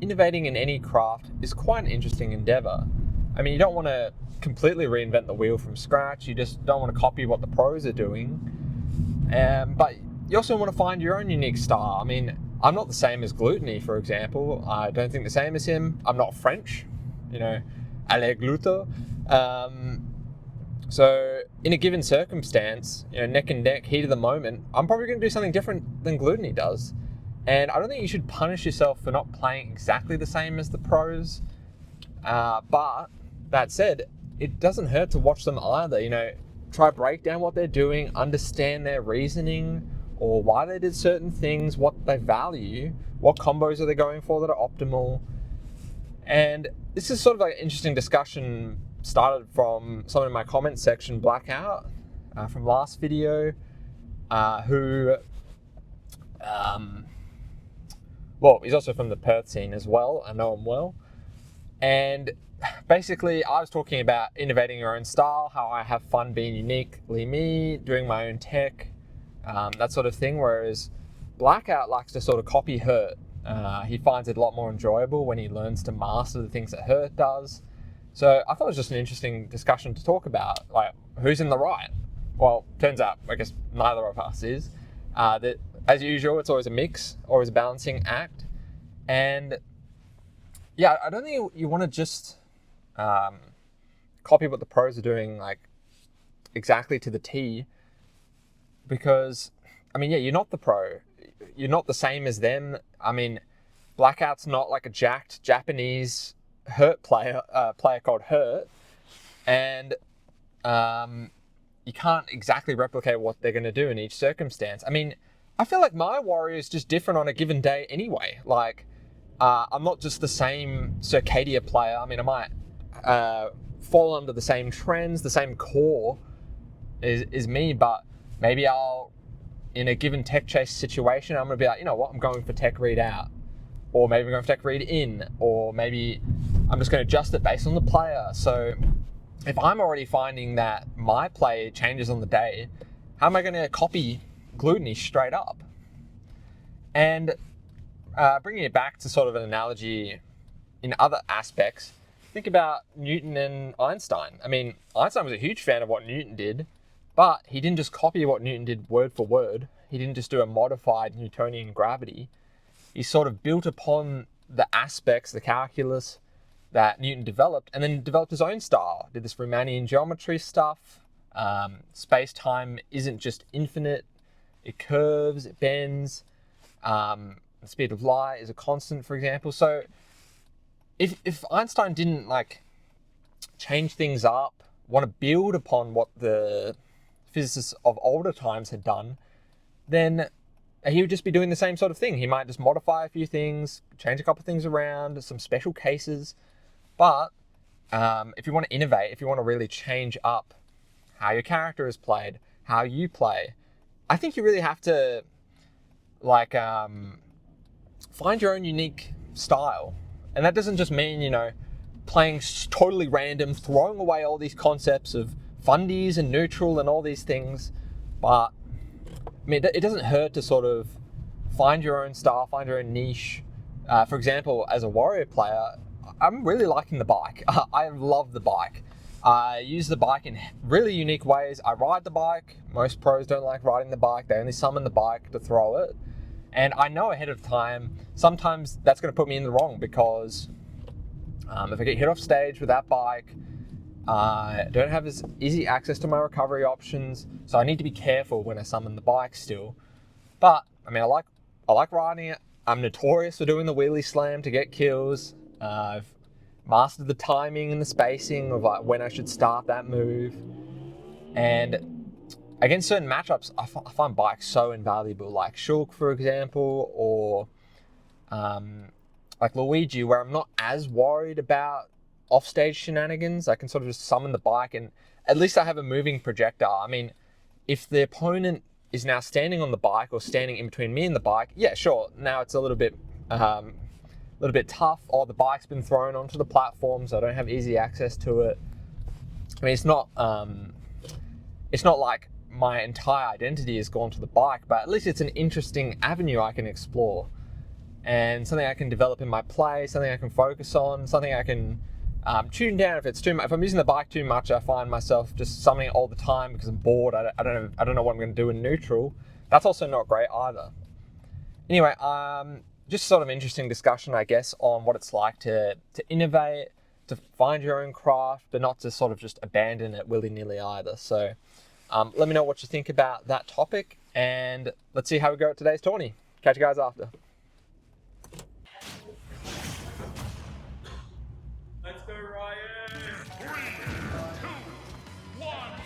innovating in any craft is quite an interesting endeavor. I mean, you don't want to completely reinvent the wheel from scratch. You just don't want to copy what the pros are doing. But you also want to find your own unique style. I mean, I'm not the same as Gluttony, for example. I don't think the same as him. I'm not French, allez gluto. So in a given circumstance, neck and neck, heat of the moment, I'm probably going to do something different than Gluttony does. And I don't think you should punish yourself for not playing exactly the same as the pros. But that said, it doesn't hurt to watch them either. Try break down what they're doing, understand their reasoning, or why they did certain things, what they value, what combos are they going for that are optimal. And this is sort of like an interesting discussion started from someone in my comment section, Blackout, from last video, who, he's also from the Perth scene as well. I know him well. And basically, I was talking about innovating your own style, how I have fun being uniquely me, doing my own tech, that sort of thing. Whereas Blackout likes to sort of copy Hurt. He finds it a lot more enjoyable when he learns to master the things that Hurt does. So I thought it was just an interesting discussion to talk about, like who's in the right. Well, turns out, I guess neither of us is. That as usual, it's always a mix, always a balancing act. And yeah, I don't think you want to just copy what the pros are doing, like exactly to the T, because you're not the pro. You're not the same as them. I mean, Blackout's not like a jacked Japanese Hurt player called Hurt, and you can't exactly replicate what they're going to do in each circumstance. I mean, I feel like my Wario is just different on a given day anyway. Like, I'm not just the same Cyrcadia player. I mean, I might fall under the same trends, the same core is me, but maybe in a given tech chase situation, I'm going to be like, you know what, I'm going for tech read out. Or maybe I'm going for tech read in. Or maybe I'm just going to adjust it based on the player. So if I'm already finding that my play changes on the day, how am I going to copy Gluttony straight up? And bringing it back to sort of an analogy in other aspects, think about Newton and Einstein. I mean, Einstein was a huge fan of what Newton did, but he didn't just copy what Newton did word for word. He didn't just do a modified Newtonian gravity. He sort of built upon the aspects, the calculus that Newton developed, and then developed his own style. Did this Riemannian geometry stuff. Space-time isn't just infinite. It curves, it bends. The speed of light is a constant, for example. So if Einstein didn't change things up, want to build upon what the physicists of older times had done, then he would just be doing the same sort of thing. He might just modify a few things, change a couple of things around, some special cases. But if you want to innovate, if you want to really change up how your character is played, how you play, I think you really have to find your own unique style. And that doesn't just mean, playing totally random, throwing away all these concepts of fundies and neutral and all these things. But it doesn't hurt to sort of find your own style, find your own niche. For example, as a Wario player, I'm really liking the bike. I love the bike. I use the bike in really unique ways. I ride the bike. Most pros don't like riding the bike. They only summon the bike to throw it. And I know ahead of time, sometimes that's going to put me in the wrong because if I get hit off stage with that bike, I don't have as easy access to my recovery options, so I need to be careful when I summon the bike still. But I like riding it. I'm notorious for doing the wheelie slam to get kills. I've mastered the timing and the spacing of when I should start that move. And against certain matchups, I find bikes so invaluable, like Shulk, for example, or like Luigi, where I'm not as worried about offstage shenanigans. I can sort of just summon the bike and at least I have a moving projectile. I mean, if the opponent is now standing on the bike or standing in between me and the bike, yeah, sure, now it's a little bit tough, or the bike's been thrown onto the platform so I don't have easy access to it. I mean, it's not like my entire identity has gone to the bike, but at least it's an interesting avenue I can explore. and something I can develop in my play, something I can focus on, something I can tune down if it's too much. If I'm using the bike too much, I find myself just summoning it all the time because I'm bored. I don't know what I'm going to do in neutral. That's also not great either. Anyway, just sort of interesting discussion, I guess, on what it's like to innovate, to find your own craft, but not to sort of just abandon it willy-nilly either. So let me know what you think about that topic, and let's see how we go at today's tourney. Catch you guys after. Let's go, Ryan! 3, 2, 1,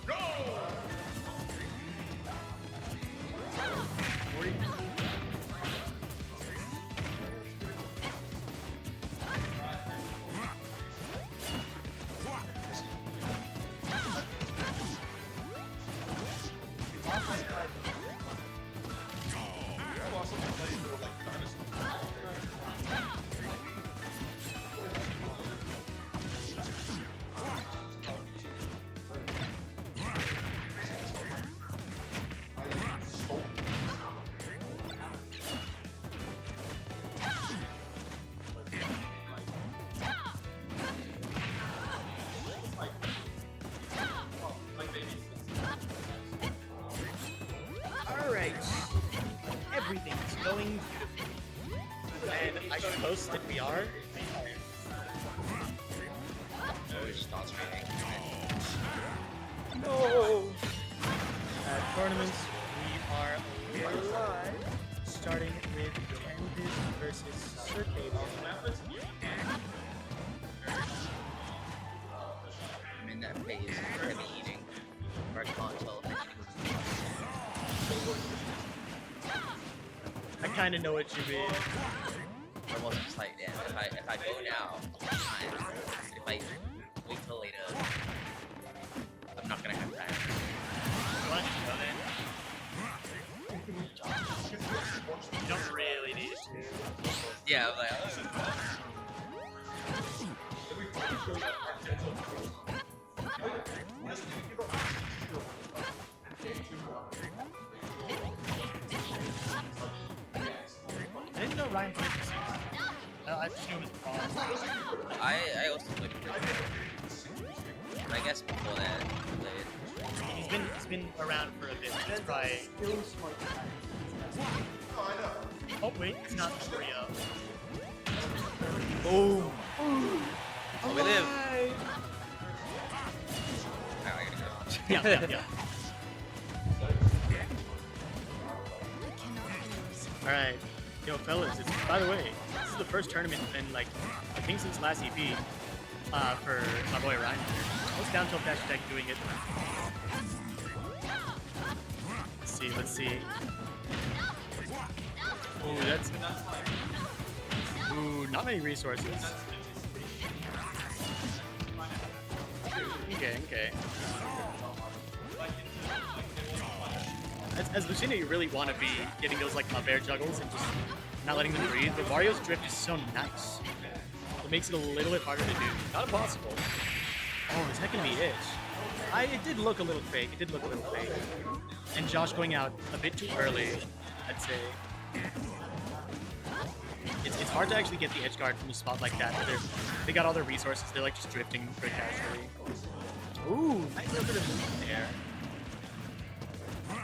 go! Alright, everything's going beautifully. And I suppose that we are. No! At tournaments, we are live, starting with Tempest versus Cyrcadia. I'm in that phase of heavy eating, where I can't tell if I need I kind of know what you mean. I wasn't just like, yeah, if I go now, I'm fine. If I wait till later, I'm not gonna have time. What? You don't really need to. Yeah, I'm like, oh. I didn't know Ryan played for 6. I assume it's wrong. I also played for I guess before that, I played. He's been around for a bit. It's probably. Oh wait, it's not Wario. Oh! Oh, we live! I gotta go. Yeah. Alright. Yo, fellas, by the way, this is the first tournament in, like, I think since last EP, for my boy Ryan. I was down till dash deck doing it. Let's see. Ooh, that's... Ooh, not many resources. Okay. As Lucina, you really want to be getting those like bear juggles and just not letting them breathe, but Wario's drift is so nice. It makes it a little bit harder to do. Not impossible. Oh, is that going to be it? It did look a little fake. And Josh going out a bit too early, I'd say. It's hard to actually get the edge guard from a spot like that. They got all their resources. They're like just drifting very casually. Ooh, nice little bit of movement there.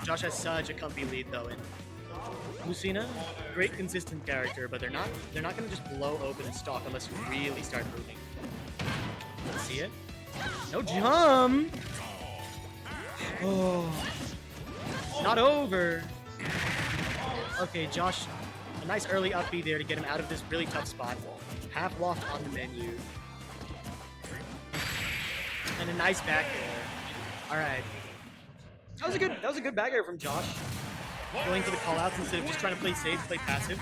Josh has such a comfy lead though, and Lucina, great consistent character, but they're not gonna just blow open and stalk unless you really start moving. Let's see it. No jump! Oh, not over. Okay, Josh, a nice early up B there to get him out of this really tough spot. Half loft on the menu. And a nice back air. Alright. That was a good back air from Josh. Going for the callouts instead of just trying to play safe, play passive.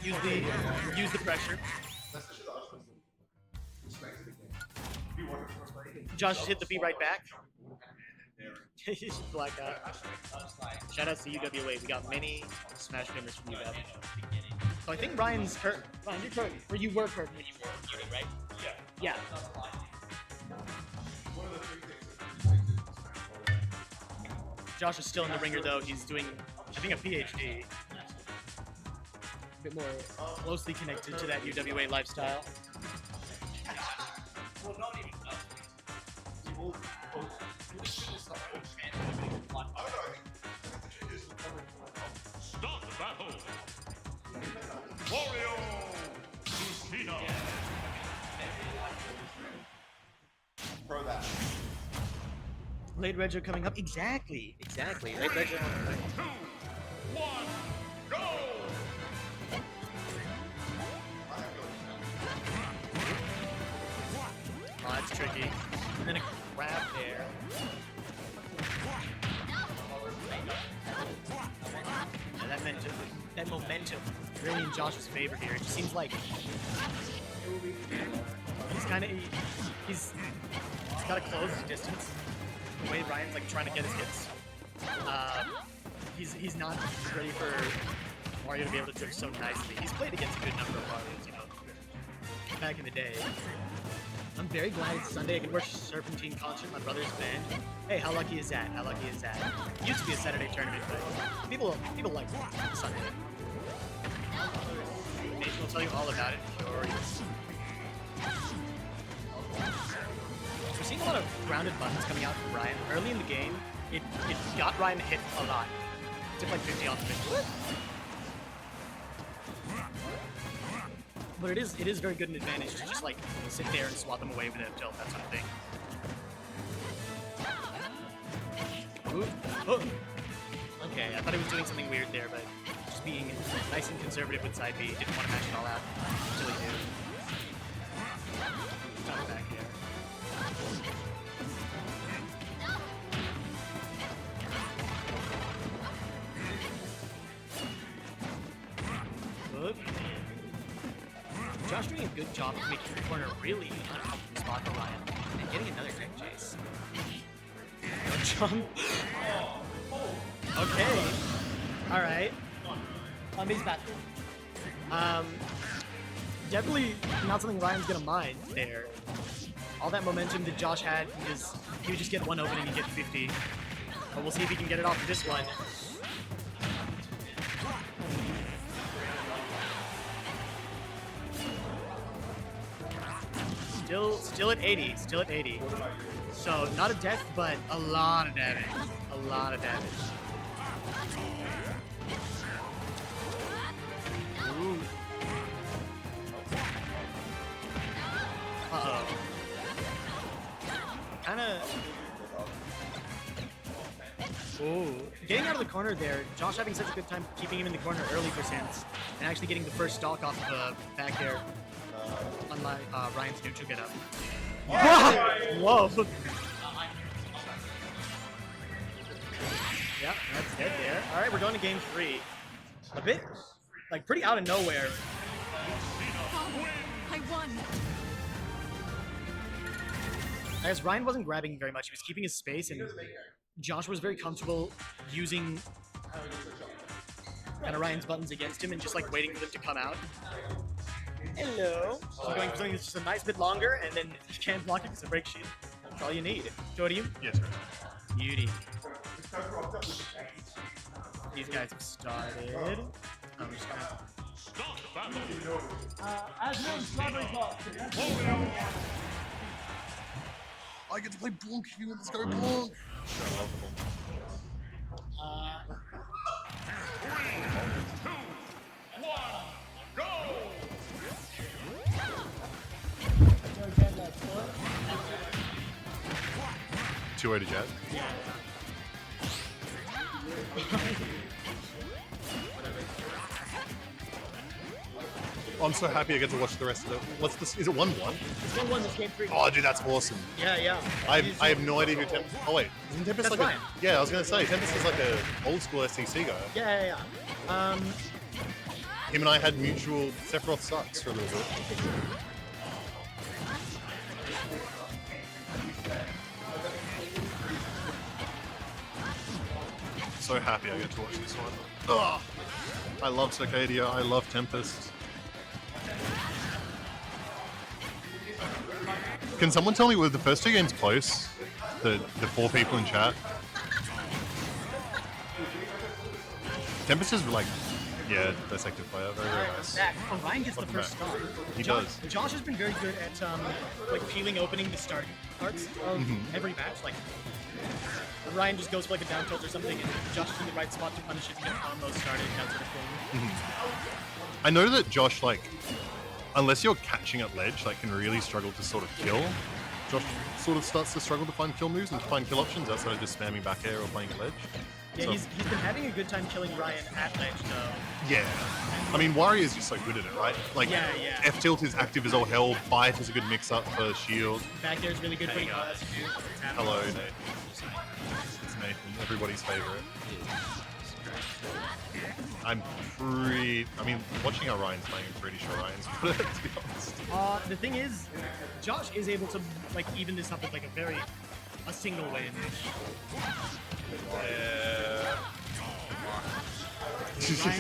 Use the pressure. Josh hit the B right back. Black out. Shout out to UWA. We got many Smash gamers from UW. So I think Ryan's hurt. Ryan, you're hurt. Or you were hurt when you were viewing, right? Yeah. Josh is still in the ringer though. He's doing, I think, a PhD. bit more closely connected to that UWA lifestyle. Start the battle. Wario, Lucina. Throw that. Late Rego coming up. Exactly. Late Rego. 2, 1, go! Oh, that's tricky. And then a grab there. Yeah, that momentum really in Josh's favor here. It just seems like he's got to close his distance. The way Ryan's like trying to get his hits. He's not ready for Wario to be able to drift so nicely. He's played against a good number of Warios, you know, back in the day. I'm very glad it's Sunday. I can watch Serpentine concert, my brother's band. Hey, how lucky is that? How lucky is that? It used to be a Saturday tournament, but people like Sunday. Nathan will tell you all about it. Curious. We're seeing a lot of grounded buttons coming out from Ryan. Early in the game, it got Ryan hit a lot. It took like 50 off of it. But it is very good an advantage to just like sit there and swat them away with a tilt, that sort of thing. Ooh. Oh. Okay, I thought he was doing something weird there, but just being nice and conservative with side B, didn't want to match it all out until he did. Got it back here. Good. Josh doing a good job of making the corner really uncomfortable spot for Ryan and getting another neck chase. No jump. Okay. Alright. On base bathroom. Definitely not something Ryan's gonna mind there. All that momentum that Josh had, he would just get one open and he'd get 50. But we'll see if he can get it off of this one. Still at 80, still at 80. So not a death, but a lot of damage. A lot of damage. Ooh. Uh-oh. Kinda... Ooh. Getting out of the corner there, Josh having such a good time keeping him in the corner early for Sans, and actually getting the first stock off of the back air. Unlike Ryan's neutral get up. Whoa! Yeah, that's dead there. Alright, we're going to game 3. A bit, like, pretty out of nowhere. I won. As Ryan wasn't grabbing very much, he was keeping his space, and Josh was very comfortable using kind of Ryan's buttons against him and just like waiting for them to come out. Hello. So going for something that's just a nice bit longer, and then you can't block it because of break shield. That's all you need. Jodium? Yes, sir. Beauty. These guys have started. I'm just gonna... Start the battle. As known, strawberry pop. I get to play Blanc. Let's go Blanc. 3, 2, 1, go! Two-way to jet. I'm so happy I get to watch the rest of it. What's this? Is it 1-1? It's 1-1 this game 3. Oh, dude, that's awesome. Yeah. I have no idea who Tempest. Oh wait, isn't Tempest That's like Ryan. a? Yeah, I was gonna say Tempest is like a old school STC guy. Yeah. Him and I had mutual Sephiroth sucks for a little bit. So happy I get to watch this one. Ugh. I love Cyrcadia, I love Tempest. Can someone tell me, were the first two games close? The 4 people in chat? Tempest is like Yeah, best active player. Very, very nice. That Orion gets the Welcome first back. start. He Josh, does. Josh has been very good at like peeling opening the start parts of every match. Like Ryan just goes for like a down tilt or something, and Josh is in the right spot to punish it, to get combos started, that sort of thing. I know that Josh, like, unless you're catching at ledge, like, can really struggle to sort of kill. Josh sort of starts to struggle to find kill moves and to find kill options outside of just spamming back air or playing at ledge. Yeah, So- he's been having a good time killing Ryan at ledge though. Yeah. I mean, Wario is just so good at it, right? Like, Yeah. F tilt is active as all hell. Bite is a good mix-up for shield. Back there is really good for the guys. Hello, Nathan. It's Nathan, everybody's favorite. I mean, watching how Ryan's playing, I'm pretty sure Ryan's good at it, to be honest. The thing is, Josh is able to like even this up with like a single win.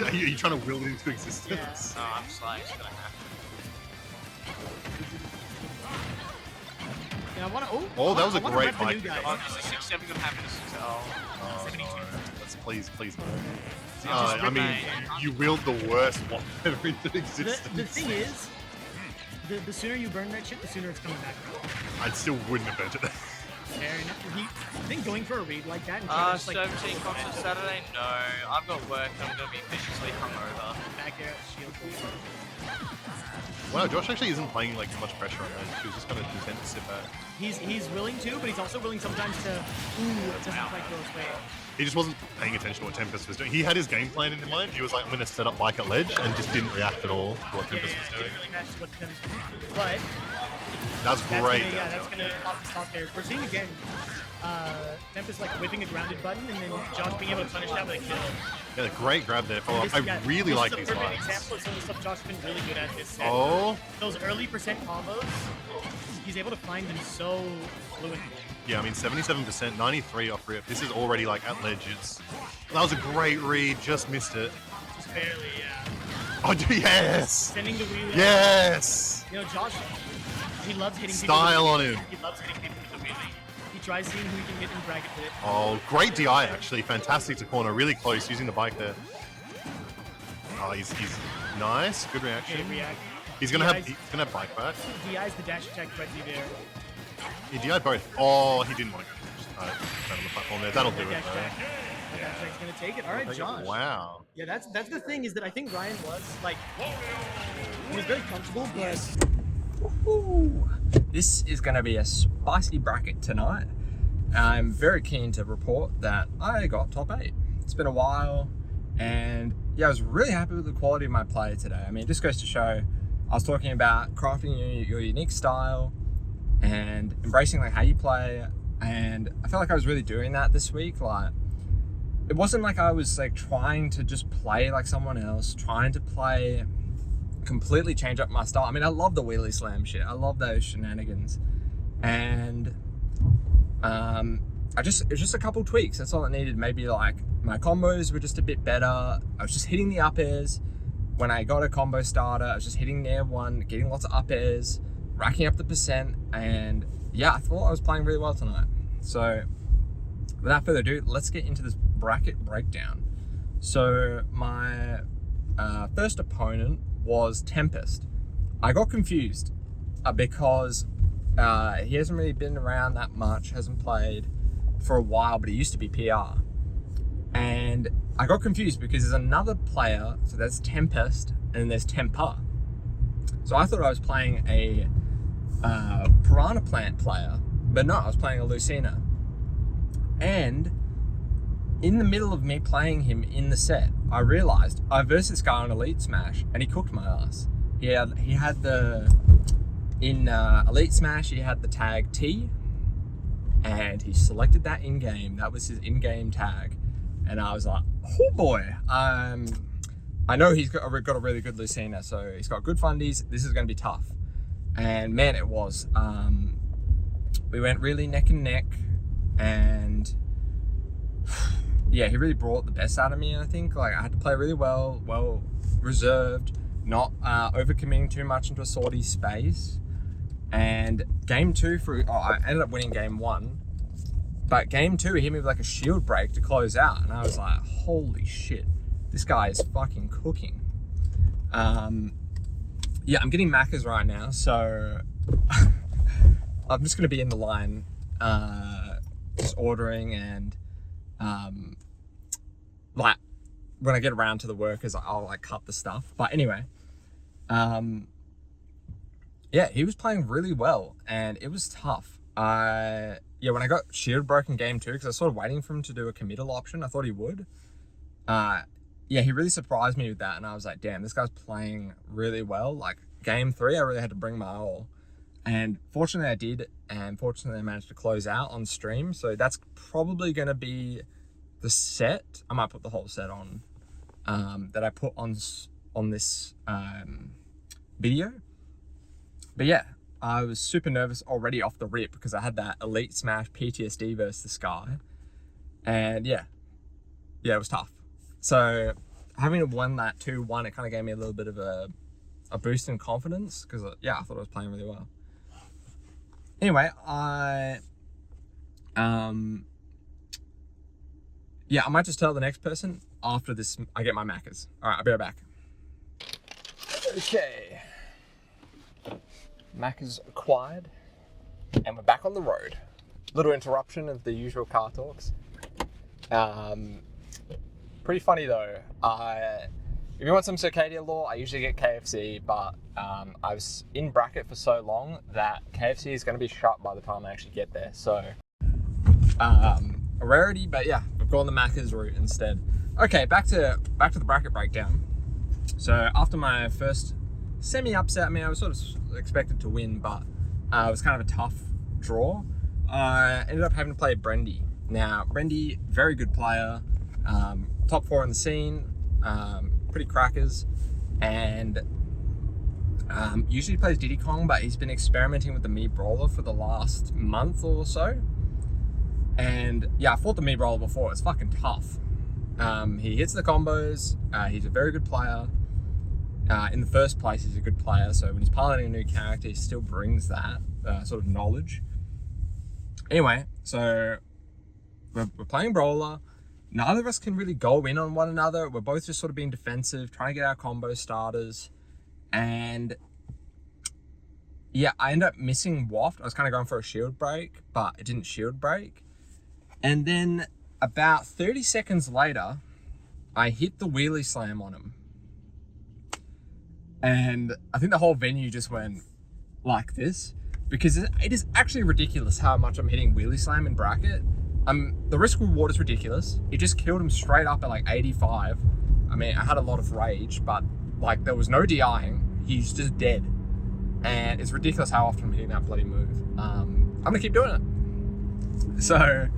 Are you trying to will it into existence? No, I'm just like, it's gonna happen. Yeah, I want to. Oh, that was a great fight. fight. Oh, is the 6-7 gonna happen? Oh, 72. Let's please no. just I mean, rip you willed the worst one ever into The existence. thing is, the sooner you burn that shit, the sooner it's coming back. I still wouldn't have burnt it. Fair enough. I think going for a read like that and just 17 concert Saturday? No, I've got work. I'm gonna be viciously hungover. back air shield. Wow, Josh actually isn't playing like much pressure on that. He was just kind of content to sit back. He's willing to, but he's also willing sometimes to. It doesn't quite go his way. He just wasn't paying attention to what Tempest was doing. He had his game plan in mind. He was like, I'm going to set up bike at ledge, and just didn't react at all to what Tempest was doing. Didn't really match what Tempest was doing. But That's great. that's gonna pop the stock there. We're seeing again, Tempest like whipping a grounded button, and then Josh being able to punish that with a kill. Yeah, great grab there. Follow up. I really like these This is a lines. perfect example of some of the stuff Josh's been really good at this set. Oh, Those early percent combos, he's able to find them so fluently. yeah, I mean, 77%, 93 off rip. This is already like at ledge. That was a great read, just missed it. Just barely, yeah. Oh, yes! Sending the wheelie. Yes! You know, Josh, he loves hitting Style people on with him. the wheelie. He loves hitting people with the wheelie. He tries seeing who he can hit and bracket with it. Oh, great DI actually. Fantastic to corner. Really close, using the bike there. Oh, he's nice. Good reaction. Okay, react. He's gonna have bike back. DI's the dash attack correctly there. He DI'd both. Oh, he didn't want to go just on the platform there. That'll do it Dash though. attack. That dash attack's gonna take it. All right, Josh. Wow. Yeah, that's the thing is that I think Ryan was like, he was very comfortable, but Ooh, this is going to be a spicy bracket tonight. I'm very keen to report that I got top 8. It's been a while, and yeah, I was really happy with the quality of my play today. I mean, it just goes to show, I was talking about crafting your unique style and embracing like how you play, and I felt like I was really doing that this week. Like, it wasn't like I was like trying to just play like someone else, trying to play completely change up my style. I mean, I love the wheelie slam shit. I love those shenanigans, and it was just a couple tweaks. That's all it needed. Maybe like my combos were just a bit better. I was just hitting the up airs when I got a combo starter. I was just hitting near one, getting lots of up airs, racking up the percent, and yeah, I thought I was playing really well tonight. So without further ado, let's get into this bracket breakdown. So my first opponent was Tempest. I got confused because he hasn't really been around that much, hasn't played for a while, but he used to be PR. And I got confused because there's another player, so there's Tempest and there's Temper. So I thought I was playing a Piranha Plant player, but no, I was playing a Lucina. And in the middle of me playing him in the set, I realized I versed this guy on Elite Smash and he cooked my ass. He had the, in Elite Smash, he had the tag T, and he selected that in-game. That was his in-game tag. And I was like, oh boy, I know he's got a really good Lucina, so he's got good fundies. This is going to be tough. And man, it was. We went really neck and neck, and yeah, he really brought the best out of me. I think like I had to play really well reserved, not overcommitting too much into a sortie space. And game 2 I ended up winning game 1, but game 2 he hit me with like a shield break to close out, and I was like, holy shit, This guy is fucking cooking. Yeah, I'm getting Macca's right now, so I'm just gonna be in the line, just ordering, and like when I get around to the workers, I'll like cut the stuff. But anyway, yeah, he was playing really well, and it was tough. Yeah, when I got shield broken game 2, because I was sort of waiting for him to do a committal option, I thought he would. Yeah, he really surprised me with that, and I was like, damn, this guy's playing really well. Like, game 3, I really had to bring my all. And fortunately I did, and fortunately I managed to close out on stream, so that's probably going to be the set. I might put the whole set on, that I put on this video. But yeah, I was super nervous already off the rip, because I had that Elite Smash PTSD versus this guy. And yeah, it was tough. So having won that 2-1, it kind of gave me a little bit of a boost in confidence, because yeah, I thought I was playing really well. Anyway, yeah, I might just tell the next person after this. I get my Macca's. All right, I'll be right back. Okay, Macca's acquired, and we're back on the road. Little interruption of the usual car talks. Pretty funny though. If you want some Cyrcadia lore, I usually get KFC, but I was in bracket for so long that KFC is going to be shut by the time I actually get there. So, a rarity, but yeah, I've gone the Macca's route instead. Okay, back to the bracket breakdown. So after my first semi-upset, I mean, I was sort of expected to win, but it was kind of a tough draw. I ended up having to play Brendy. Now, Brendy, very good player, top 4 in the scene, pretty crackers, and usually plays Diddy Kong, but he's been experimenting with the Mii Brawler for the last month or so. And yeah, I fought the Mii Brawler before. It's fucking tough. He hits the combos. He's a very good player. In the first place, he's a good player, so when he's piloting a new character, he still brings that sort of knowledge. Anyway, so we're playing Brawler. Neither of us can really go in on one another. We're both just sort of being defensive, trying to get our combo starters. And yeah, I ended up missing Waft. I was kind of going for a shield break, but it didn't shield break. And then about 30 seconds later, I hit the wheelie slam on him. And I think the whole venue just went like this, because it is actually ridiculous how much I'm hitting wheelie slam in bracket. The risk reward is ridiculous. He just killed him straight up at like 85. I mean, I had a lot of rage, but like there was no DIing. He's just dead. And it's ridiculous how often I'm hitting that bloody move. I'm gonna keep doing it. So,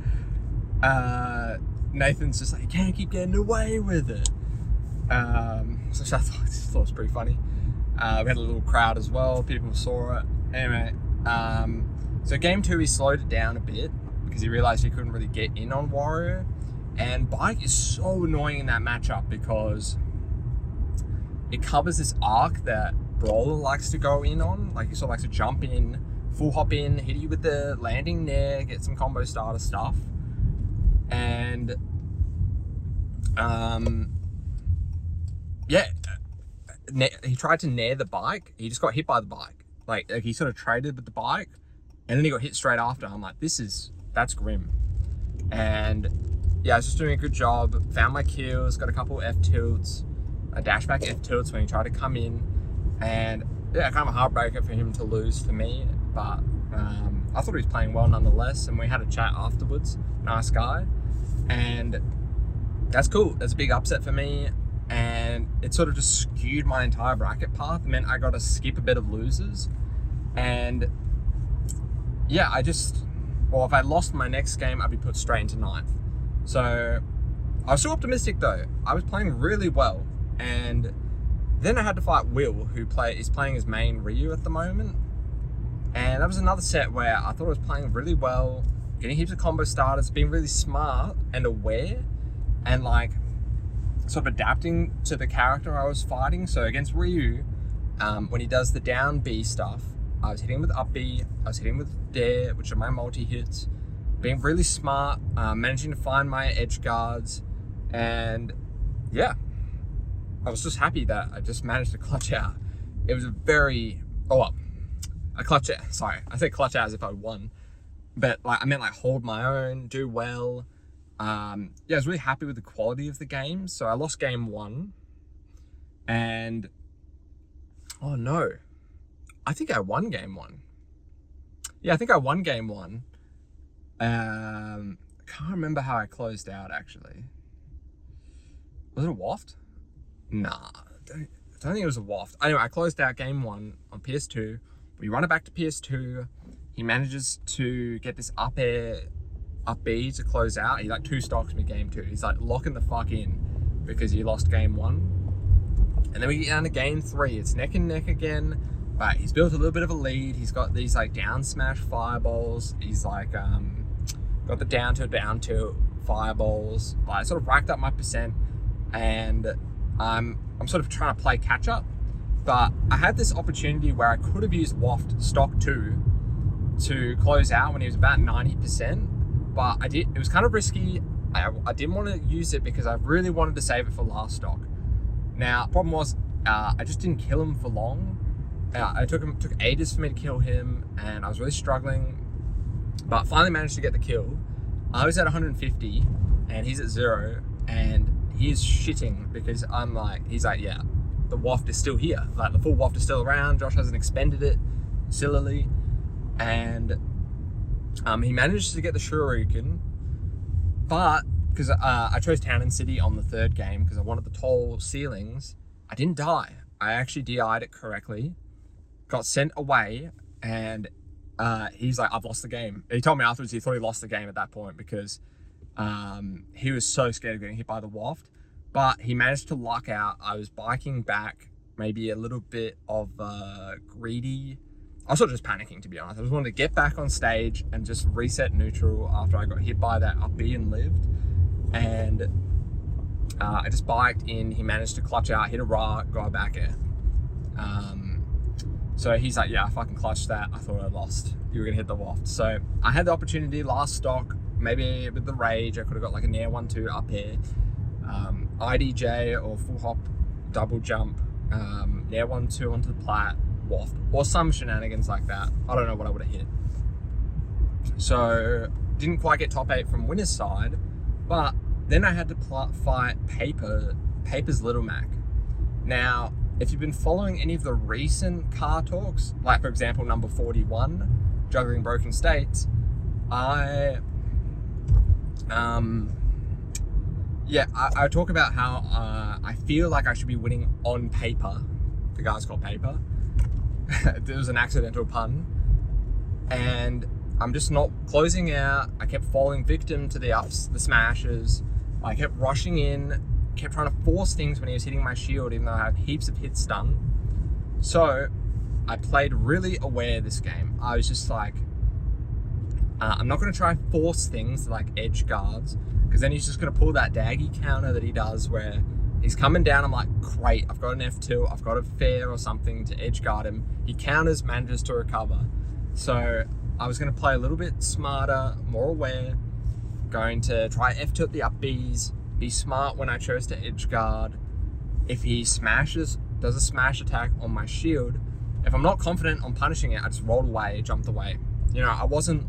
Nathan's just like, you can't keep getting away with it. So I thought it was pretty funny. We had a little crowd as well. People saw it. Anyway, so game 2, he slowed it down a bit because he realized he couldn't really get in on Wario. And Bike is so annoying in that matchup because it covers this arc that Brawler likes to go in on. Like, he sort of likes to jump in, full hop in, hit you with the landing nair, get some combo starter stuff. And yeah, he tried to nair the bike. He just got hit by the bike. Like he sort of traded with the bike, and then he got hit straight after. I'm like, that's grim. And yeah, I was just doing a good job. Found my kills, got a couple F tilts, a dashback F tilts when he tried to come in, and yeah, kind of a heartbreaker for him to lose to me. But I thought he was playing well nonetheless, and we had a chat afterwards. Nice guy, and that's cool. That's a big upset for me. And it sort of just skewed my entire bracket path. It meant I got to skip a bit of losers. And yeah, if I lost my next game, I'd be put straight into 9th. So I was still optimistic though. I was playing really well. And then I had to fight Will, who is playing his main Ryu at the moment. And that was another set where I thought I was playing really well, getting heaps of combo starters, being really smart and aware, and like sort of adapting to the character I was fighting. So against Ryu, when he does the down B stuff, I was hitting with up B, I was hitting with dare, which are my multi-hits, being really smart, managing to find my edge guards, and yeah, I was just happy that I just managed to clutch out. It was a very, I clutch out, sorry, I say clutch out as if I won, but like I meant like hold my own, do well. Yeah, I was really happy with the quality of the game. So I lost game 1, and oh no, I think I won game 1. Yeah, I think I won game 1. Can't remember how I closed out actually. Was it a waft? Nah, I don't think it was a waft. Anyway, I closed out game 1 on PS2. We run it back to PS2. He manages to get this up air, up B to close out. He like 2 stocks me game 2. He's like locking the fuck in because he lost game 1. And then we get down to game 3. It's neck and neck again, but he's built a little bit of a lead. He's got these like down smash fireballs. He's like got the down to fireballs. I sort of racked up my percent, and I'm sort of trying to play catch up. But I had this opportunity where I could have used Waft stock 2 to close out when he was about 90%, but I did. It was kind of risky. I didn't want to use it because I really wanted to save it for last stock. Now, problem was I just didn't kill him for long. It took ages for me to kill him, and I was really struggling. But finally managed to get the kill. I was at 150, and he's at 0, and he's shitting because he's like, yeah, the waft is still here. Like the full waft is still around. Josh hasn't expended it, sillily. And he managed to get the Shuriken, but because I chose Town and City on the 3rd game because I wanted the tall ceilings, I didn't die. I actually DI'd it correctly, got sent away, and he's like, I've lost the game. He told me afterwards he thought he lost the game at that point because he was so scared of getting hit by the waft, but he managed to luck out. I was biking back, maybe a little bit of greedy. I was sort of just panicking, to be honest. I just wanted to get back on stage and just reset neutral after I got hit by that up B and lived. And I just biked in. He managed to clutch out, hit a ra, got back air. So he's like, yeah, I fucking clutched that. I thought I lost. You were going to hit the waft. So I had the opportunity last stock, maybe with the rage, I could have got like a near 1-2 up here. IDJ or full hop double jump, near 1-2 onto the plat, waft, or some shenanigans like that. I don't know what I would have hit. So didn't quite get top 8 from winner's side, but then I had to fight Paper's Little Mac. Now, if you've been following any of the recent car talks, like for example number 41, Juggling Broken States, I talk about how I feel like I should be winning on paper. The guy's called Paper. It was an accidental pun. And I'm just not closing out. I kept falling victim to the ups, the smashes. I kept rushing in, kept trying to force things when he was hitting my shield, even though I have heaps of hit stun. So I played really aware this game. I was just like, I'm not going to try and force things to like edge guards, because then he's just going to pull that daggy counter that he does where he's coming down. I'm like, great, I've got an F2, I've got a fair or something to edge guard him. He counters, manages to recover. So I was going to play a little bit smarter, more aware, going to try F2 at the up Bs, be smart when I chose to edge guard. If he smashes, does a smash attack on my shield, if I'm not confident on punishing it, I just rolled away, jumped away. You know, I wasn't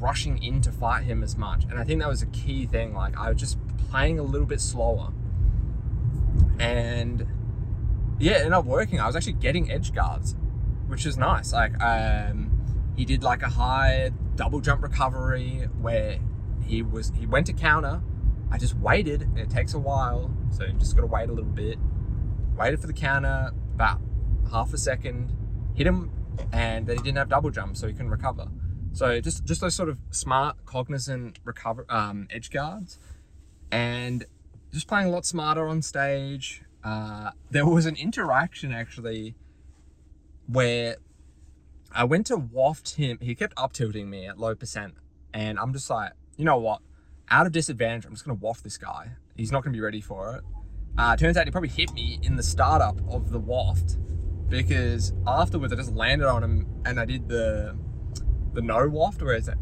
rushing in to fight him as much. And I think that was a key thing. Like, I was just playing a little bit slower. And yeah, it ended up working. I was actually getting edge guards, which is nice. Like, he did like a high double jump recovery where he went to counter. I just waited. It takes a while, so you just got to wait a little bit. Waited for the counter, about half a second, hit him, and then he didn't have double jump, so he couldn't recover. So just those sort of smart, cognizant edge guards, and just playing a lot smarter on stage. There was an interaction actually where I went to waft him. He kept up tilting me at low percent, and I'm just like, you know what? Out of disadvantage, I'm just gonna waft this guy. He's not gonna be ready for it. Turns out he probably hit me in the startup of the waft, because afterwards I just landed on him and I did the no waft, where it's like,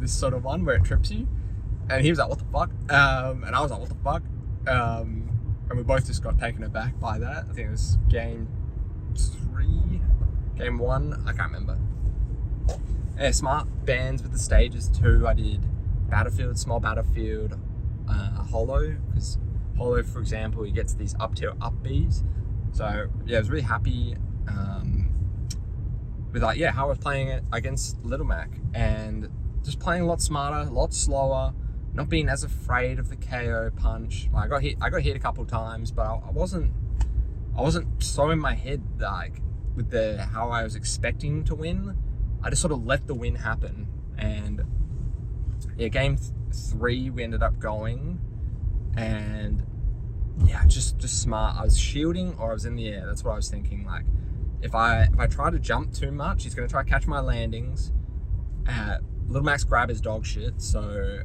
this sort of one where it trips you. And he was like, what the fuck? And I was like, what the fuck? and we both just got taken aback by that. I think it was game 3, game 1, I can't remember. Yeah, smart bands with the stages too. I did Battlefield, small Battlefield, Holo, because Holo, for example, he gets these up tier up Bs. So yeah, I was really happy with like, yeah, how I was playing it against Little Mac, and just playing a lot smarter, a lot slower, not being as afraid of the KO punch. Like, I got hit a couple times, but I wasn't so in my head like with how I was expecting to win. I just sort of let the win happen. And yeah, game 3 we ended up going, and yeah, just smart. I was shielding or I was in the air. That's what I was thinking. Like, if I try to jump too much, he's gonna try to catch my landings. Little Mac's grab is dog shit, so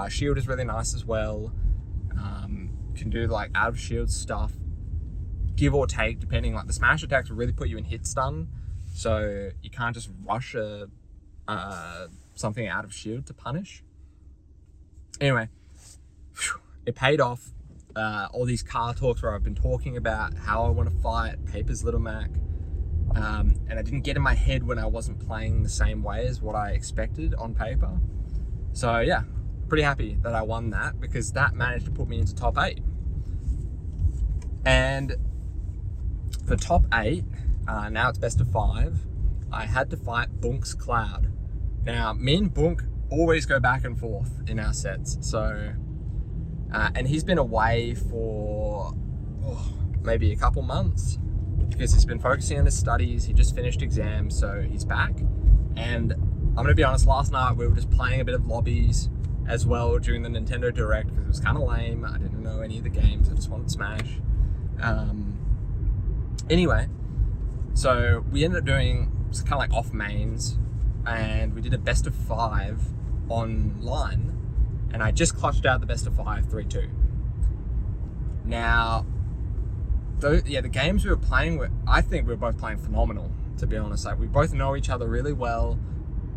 shield is really nice as well. Can do like out of shield stuff, give or take, depending. Like the smash attacks will really put you in hit stun, so you can't just rush something out of shield to punish. Anyway, it paid off. All these car talks where I've been talking about how I want to fight Paper's Little Mac, and I didn't get in my head when I wasn't playing the same way as what I expected on paper. So yeah, pretty happy that I won that, because that managed to put me into top 8. And for top 8, now it's best of 5, I had to fight Bunk's Cloud. Now, me and Bunk always go back and forth in our sets, so and he's been away for maybe a couple months because he's been focusing on his studies. He just finished exams, so he's back. And I'm gonna be honest, last night we were just playing a bit of lobbies as well during the Nintendo Direct, because it was kind of lame. I didn't know any of the games, I just wanted Smash. Anyway, so we ended up doing kind of like off mains, and we did a best of 5 online, and I just clutched out the best of 5 3-2. Now, the games we were playing were, I think we were both playing phenomenal, to be honest. Like, we both know each other really well.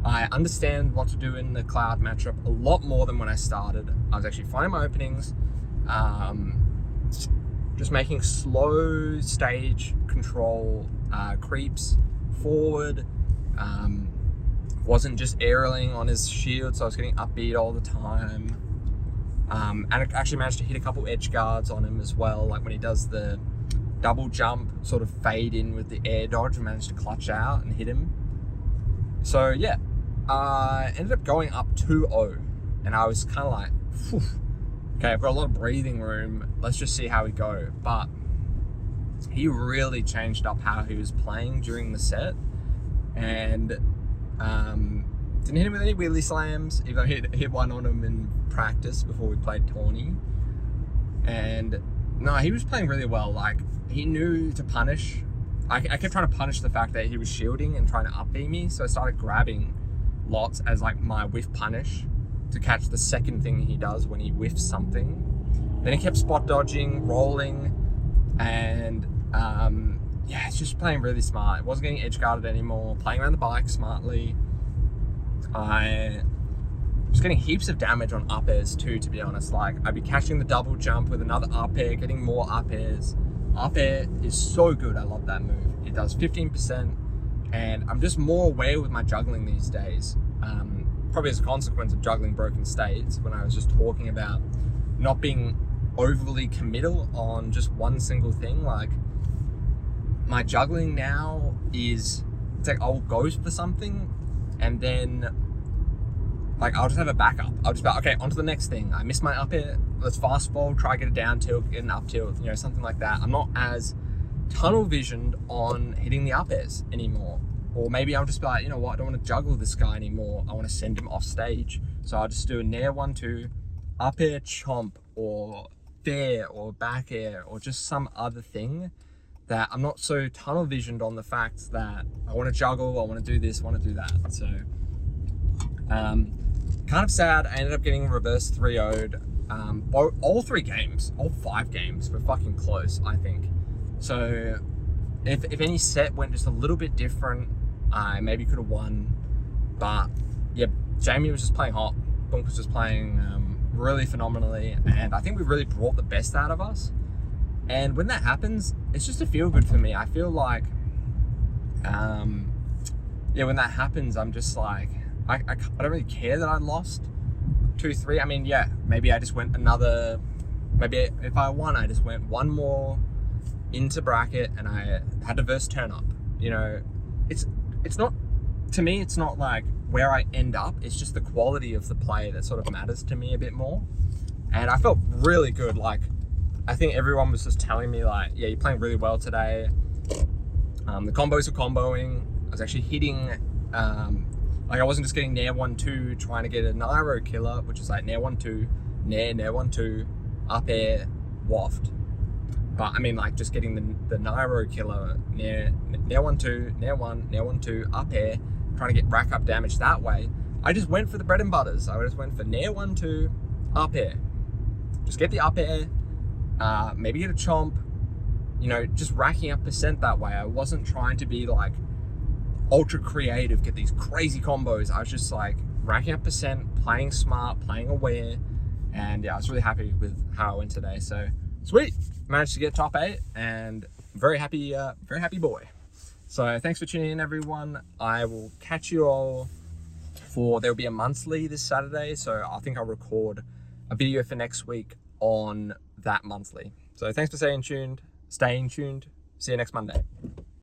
I understand what to do in the Cloud matchup a lot more than when I started. I was actually finding my openings, just making slow stage control creeps forward. Wasn't just aerialing on his shield, so I was getting upbeat all the time. And I actually managed to hit a couple edge guards on him as well, like when he does the double jump, sort of fade in with the air dodge, and managed to clutch out and hit him. So yeah, I ended up going up 2-0, and I was kind of like, phew, okay, I've got a lot of breathing room, let's just see how we go. But he really changed up how he was playing during the set, and didn't hit him with any wheelie slams, even though I hit one on him in practice before we played tourney. And no, he was playing really well. Like, he knew to punish. I kept trying to punish the fact that he was shielding and trying to up-B me, so I started grabbing lots as like my whiff punish to catch the second thing he does when he whiffs something. Then he kept spot dodging, rolling, and yeah, it's just playing really smart. It wasn't getting edge guarded anymore, playing around the bike smartly. I was getting heaps of damage on up airs too, to be honest. Like, I'd be catching the double jump with another up air, getting more up airs. Up air is so good, I love that move. It does 15%, and I'm just more aware with my juggling these days. Probably as a consequence of juggling broken states, when I was just talking about not being overly committal on just one single thing. Like, my juggling now is, it's like I'll go for something, and then like I'll just have a backup. I'll just be like, okay, on to the next thing. I missed my up air, let's fast forward, try get a down tilt, get an up tilt, you know, something like that. I'm not as tunnel visioned on hitting the up airs anymore. Or maybe I'll just be like, you know what, I don't want to juggle this guy anymore, I want to send him off stage. So I'll just do a nair 1-2, up air chomp, or fair, or back air, or just some other thing that I'm not so tunnel visioned on the fact that I want to juggle, I want to do this, I want to do that. So kind of sad. I ended up getting reverse 3-0'd. All 3 games, all 5 games were fucking close, I think. So if any set went just a little bit different, I maybe could have won. But yeah, Jamie was just playing hot. Bunk was just playing really phenomenally, and I think we really brought the best out of us. And when that happens, it's just a feel good for me. I feel like, yeah, when that happens, I'm just like, I don't really care that I lost 2-3. I mean, yeah, maybe I just went another, maybe if I won, I just went one more into bracket and I had to verse turn up. You know, it's not, to me, it's not like where I end up, it's just the quality of the play that sort of matters to me a bit more. And I felt really good. Like, I think everyone was just telling me like, yeah, you're playing really well today. The combos were comboing. I was actually hitting, like I wasn't just getting nair 1-2 trying to get a Nairo killer, which is like nair 1-2, nair 1-2, up air, waft. But I mean, like just getting the Nairo killer, nair 1-2, nair 1, nair 1-2, up air, trying to get rack up damage that way. I just went for the bread and butters. I just went for nair 1-2, up air. Just get the up air, maybe get a chomp, you know, just racking up percent that way. I wasn't trying to be like ultra creative, get these crazy combos. I was just like racking up percent, playing smart, playing aware. And yeah, I was really happy with how I went today. So sweet, managed to get top 8 and very happy boy. So thanks for tuning in, everyone. I will catch you all there'll be a monthly this Saturday. So I think I'll record a video for next week on that monthly. So thanks for staying tuned. See you next Monday.